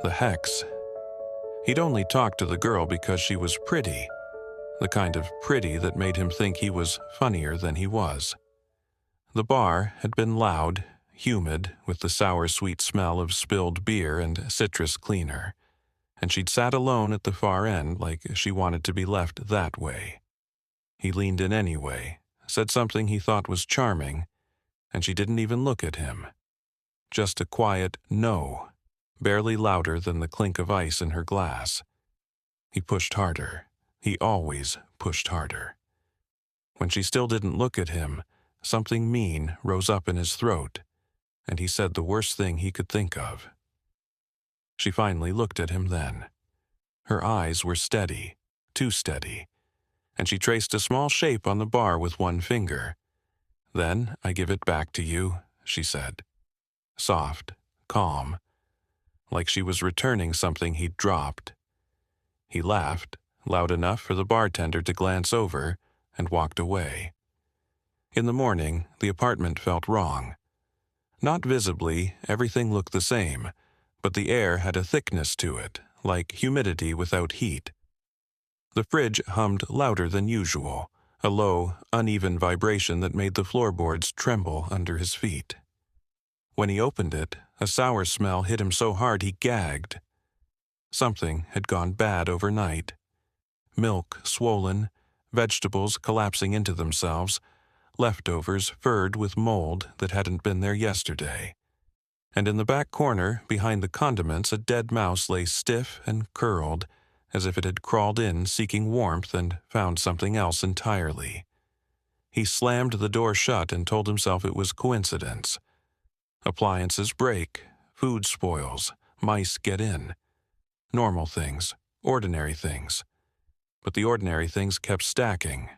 The hex. He'd only talked to the girl because she was pretty, the kind of pretty that made him think he was funnier than he was. The bar had been loud, humid, with the sour-sweet smell of spilled beer and citrus cleaner, and she'd sat alone at the far end like she wanted to be left that way. He leaned in anyway, said something he thought was charming, and she didn't even look at him. Just a quiet no, barely louder than the clink of ice in her glass. He pushed harder. He always pushed harder. When she still didn't look at him, something mean rose up in his throat, and he said the worst thing he could think of. She finally looked at him then. Her eyes were steady, too steady, and she traced a small shape on the bar with one finger. "Then I give it back to you," she said. Soft, calm, like she was returning something he'd dropped. He laughed, loud enough for the bartender to glance over, and walked away. In the morning, the apartment felt wrong. Not visibly, everything looked the same, but the air had a thickness to it, like humidity without heat. The fridge hummed louder than usual, a low, uneven vibration that made the floorboards tremble under his feet. When he opened it, a sour smell hit him so hard he gagged. Something had gone bad overnight. Milk swollen, vegetables collapsing into themselves, leftovers furred with mold that hadn't been there yesterday. And in the back corner, behind the condiments, a dead mouse lay stiff and curled, as if it had crawled in seeking warmth and found something else entirely. He slammed the door shut and told himself it was coincidence. Appliances break, food spoils, mice get in. Normal things, ordinary things. But the ordinary things kept stacking.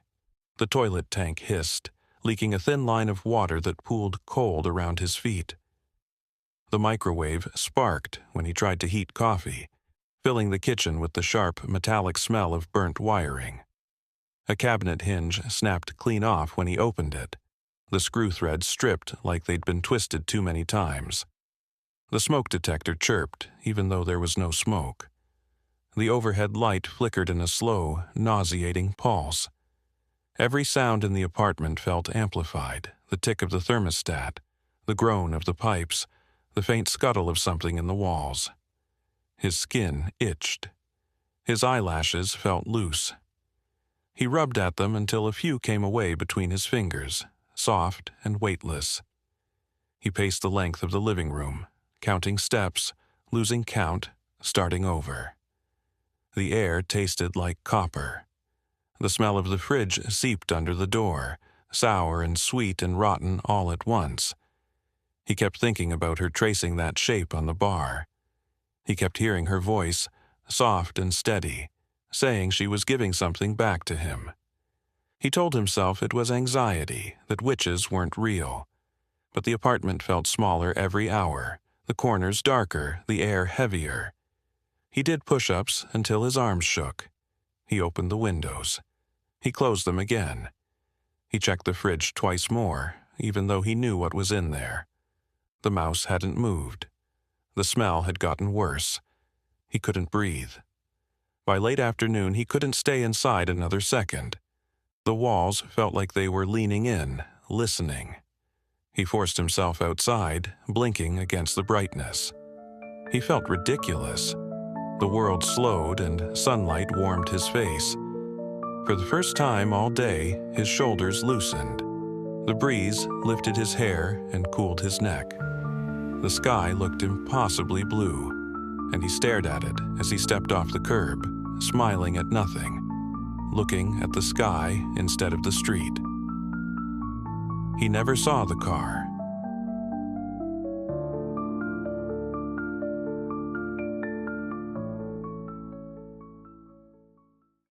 The toilet tank hissed, leaking a thin line of water that pooled cold around his feet. The microwave sparked when he tried to heat coffee, filling the kitchen with the sharp, metallic smell of burnt wiring. A cabinet hinge snapped clean off when he opened it, the screw threads stripped like they'd been twisted too many times. The smoke detector chirped, even though there was no smoke. The overhead light flickered in a slow, nauseating pulse. Every sound in the apartment felt amplified, the tick of the thermostat, the groan of the pipes, the faint scuttle of something in the walls. His skin itched. His eyelashes felt loose. He rubbed at them until a few came away between his fingers, soft and weightless. He paced the length of the living room, counting steps, losing count, starting over. The air tasted like copper. The smell of the fridge seeped under the door, sour and sweet and rotten all at once. He kept thinking about her tracing that shape on the bar. He kept hearing her voice, soft and steady, saying she was giving something back to him. He told himself it was anxiety, that witches weren't real. But the apartment felt smaller every hour, the corners darker, the air heavier. He did push-ups until his arms shook. He opened the windows. He closed them again. He checked the fridge twice more, even though he knew what was in there. The mouse hadn't moved. The smell had gotten worse. He couldn't breathe. By late afternoon, he couldn't stay inside another second. The walls felt like they were leaning in, listening. He forced himself outside, blinking against the brightness. He felt ridiculous. The world slowed and sunlight warmed his face. For the first time all day, his shoulders loosened. The breeze lifted his hair and cooled his neck. The sky looked impossibly blue, and he stared at it as he stepped off the curb, smiling at nothing, looking at the sky instead of the street. He never saw the car.